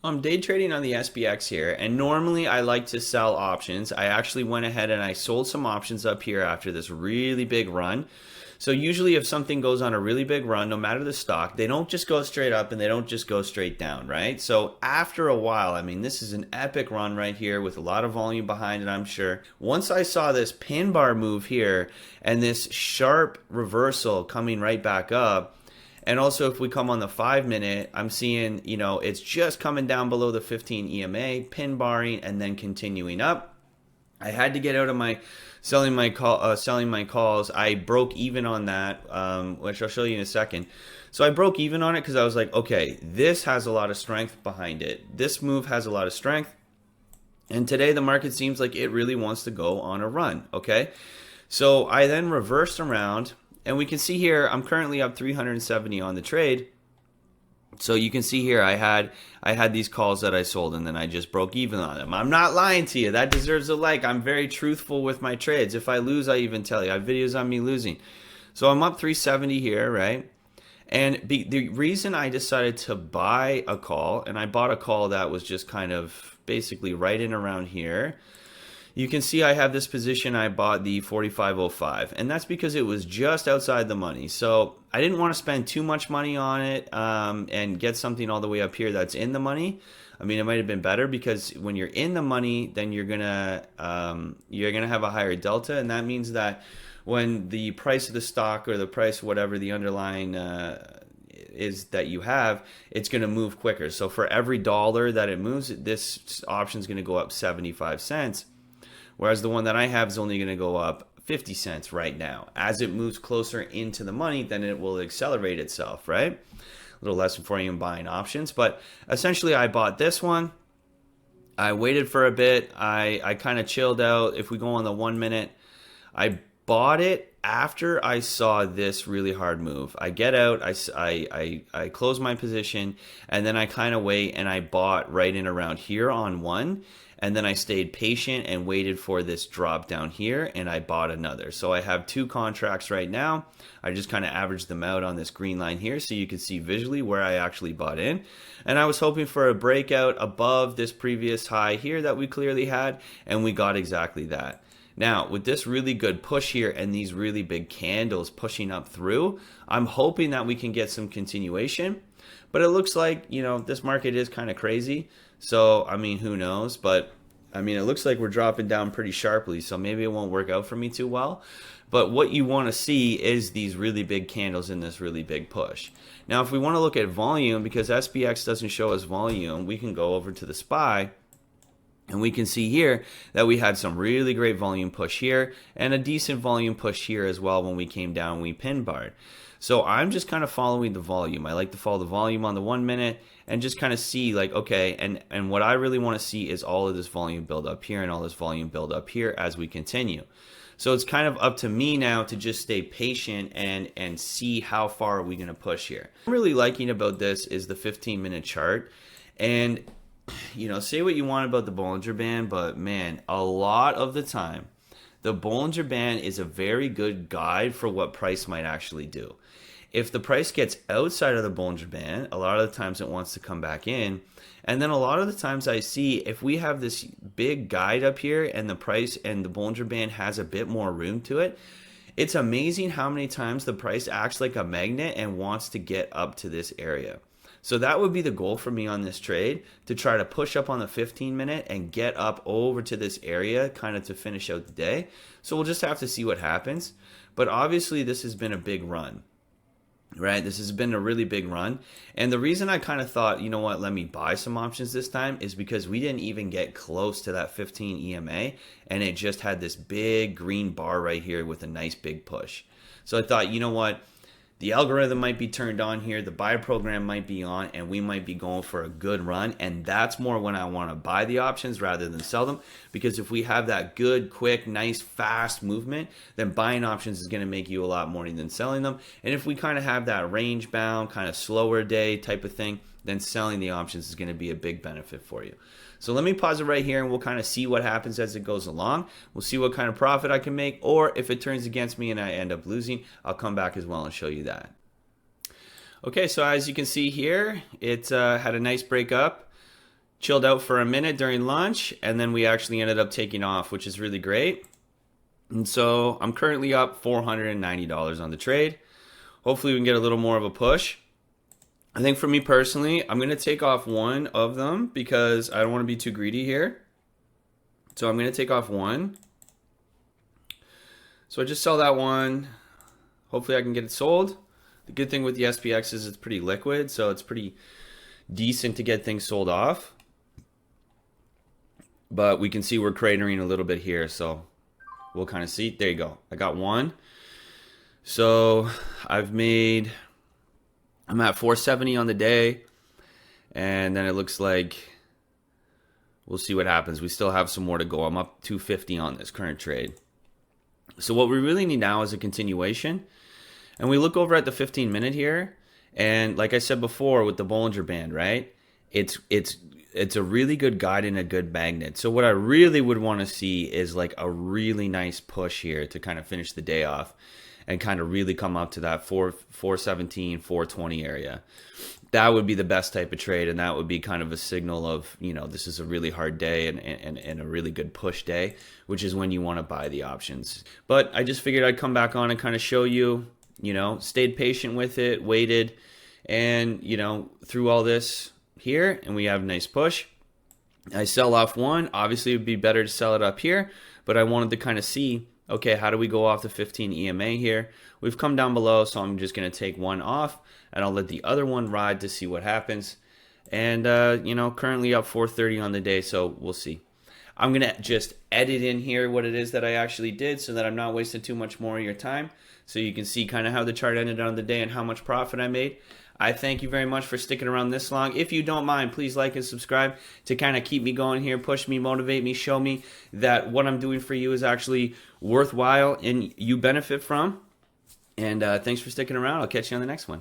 I'm day trading on the SPX here, and normally I like to sell options. I actually went ahead and I sold some options up here after this really big run. So usually if something goes on a really big run, no matter the stock, they don't just go straight up and they don't just go straight down, right? So after a while, I mean, this is an epic run right here with a lot of volume behind it, I'm sure. Once I saw this pin bar move here and this sharp reversal coming right back up, and also, if we come on the 5 minute, I'm seeing, it's just coming down below the 15 EMA, pin barring, and then continuing up. I had to get out of my selling my calls. I broke even on that, which I'll show you in a second. So I broke even on it because I was like, okay, this has a lot of strength behind it. This move has a lot of strength. And today the market seems like it really wants to go on a run, okay? So I then reversed around. And we can see here, I'm currently up 370 on the trade. So you can see here, I had these calls that I sold, and then I just broke even on them. I'm not lying to you. That deserves a like. I'm very truthful with my trades. If I lose, I even tell you. I have videos on me losing. So I'm up 370 here, right? And the reason I decided to buy a call, and I bought a call that was just kind of basically right in around here. You can see I have this position. I bought the 45.05, and that's because it was just outside the money. So I didn't want to spend too much money on it and get something all the way up here that's in the money. I mean, it might have been better because when you're in the money, then you're gonna have a higher delta, and that means that when the price of the stock or the price whatever the underlying is that you have, it's going to move quicker. So for every dollar that it moves, this option is going to go up 75 cents. Whereas the one that I have is only going to go up 50 cents right now. As it moves closer into the money, then it will accelerate itself, right? A little lesson for you in buying options. But essentially, I bought this one. I waited for a bit. I kind of chilled out. If we go on the 1 minute, I bought it after I saw this really hard move. I get out, I close my position, and then I kind of wait, and I bought right in around here on one. And then I stayed patient and waited for this drop down here, and I bought another. So I have two contracts right now. I just kind of averaged them out on this green line here so you can see visually where I actually bought in. And I was hoping for a breakout above this previous high here that we clearly had, and we got exactly that. Now, with this really good push here and these really big candles pushing up through, I'm hoping that we can get some continuation. But it looks like, this market is kind of crazy. So, I mean, who knows? But, I mean, it looks like we're dropping down pretty sharply. So maybe it won't work out for me too well. But what you want to see is these really big candles in this really big push. Now, if we want to look at volume, because SPX doesn't show us volume, we can go over to the SPY. And we can see here that we had some really great volume push here and a decent volume push here as well when we came down, we pin barred. So I'm just kind of following the volume. I like to follow the volume on the 1 minute and just kind of see like, okay, and what I really want to see is all of this volume build up here and all this volume build up here as we continue. So it's kind of up to me now to just stay patient and see how far are we going to push here. What I'm really liking about this is the 15-minute chart. And say what you want about the Bollinger Band, but man, a lot of the time, the Bollinger Band is a very good guide for what price might actually do. If the price gets outside of the Bollinger Band, a lot of the times it wants to come back in. And then a lot of the times I see if we have this big guide up here and the price and the Bollinger Band has a bit more room to it, it's amazing how many times the price acts like a magnet and wants to get up to this area. So that would be the goal for me on this trade, to try to push up on the 15-minute and get up over to this area kind of to finish out the day. So we'll just have to see what happens. But obviously this has been a big run, right? This has been a really big run. And the reason I kind of thought, you know what, let me buy some options this time is because we didn't even get close to that 15 EMA and it just had this big green bar right here with a nice big push. So I thought, you know what? The algorithm might be turned on here, the buy program might be on, and we might be going for a good run. And that's more when I want to buy the options rather than sell them. Because if we have that good, quick, nice, fast movement, then buying options is going to make you a lot more than selling them. And if we kind of have that range bound, kind of slower day type of thing, then selling the options is going to be a big benefit for you. So let me pause it right here and we'll kind of see what happens as it goes along. We'll see what kind of profit I can make, or if it turns against me and I end up losing, I'll come back as well and show you that. Okay, so as you can see here, it had a nice break up. chilled out for a minute during lunch, and then we actually ended up taking off, which is really great. And so I'm currently up $490 on the trade. Hopefully we can get a little more of a push. I think for me personally, I'm going to take off one of them because I don't want to be too greedy here. So I'm going to take off one. So I just sell that one. Hopefully I can get it sold. The good thing with the SPX is it's pretty liquid, so it's pretty decent to get things sold off. But we can see we're cratering a little bit here, so we'll kind of see. There you go. I got one. So I'm at 470 on the day, and then it looks like we'll see what happens. We still have some more to go. I'm up 250 on this current trade. So what we really need now is a continuation. And we look over at the 15-minute here, and like I said before with the Bollinger Band, right? It's a really good guide and a good magnet. So what I really would want to see is like a really nice push here to kind of finish the day off and kind of really come up to that 417, 420 area. That would be the best type of trade, and that would be kind of a signal of, you know, this is a really hard day and a really good push day, which is when you want to buy the options. But I just figured I'd come back on and kind of show you, you know, stayed patient with it, waited, and, you know, through all this here, and we have a nice push. I sell off one. Obviously, it would be better to sell it up here, but I wanted to kind of see, okay, how do we go off the 15 EMA here? We've come down below, so I'm just going to take one off, and I'll let the other one ride to see what happens. And, you know, currently up 430 on the day, so we'll see. I'm going to just edit in here what it is that I actually did so that I'm not wasting too much more of your time, so you can see kind of how the chart ended on the day and how much profit I made. I thank you very much for sticking around this long. If you don't mind, please like and subscribe to kind of keep me going here, push me, motivate me, show me that what I'm doing for you is actually worthwhile and you benefit from. And thanks for sticking around. I'll catch you on the next one.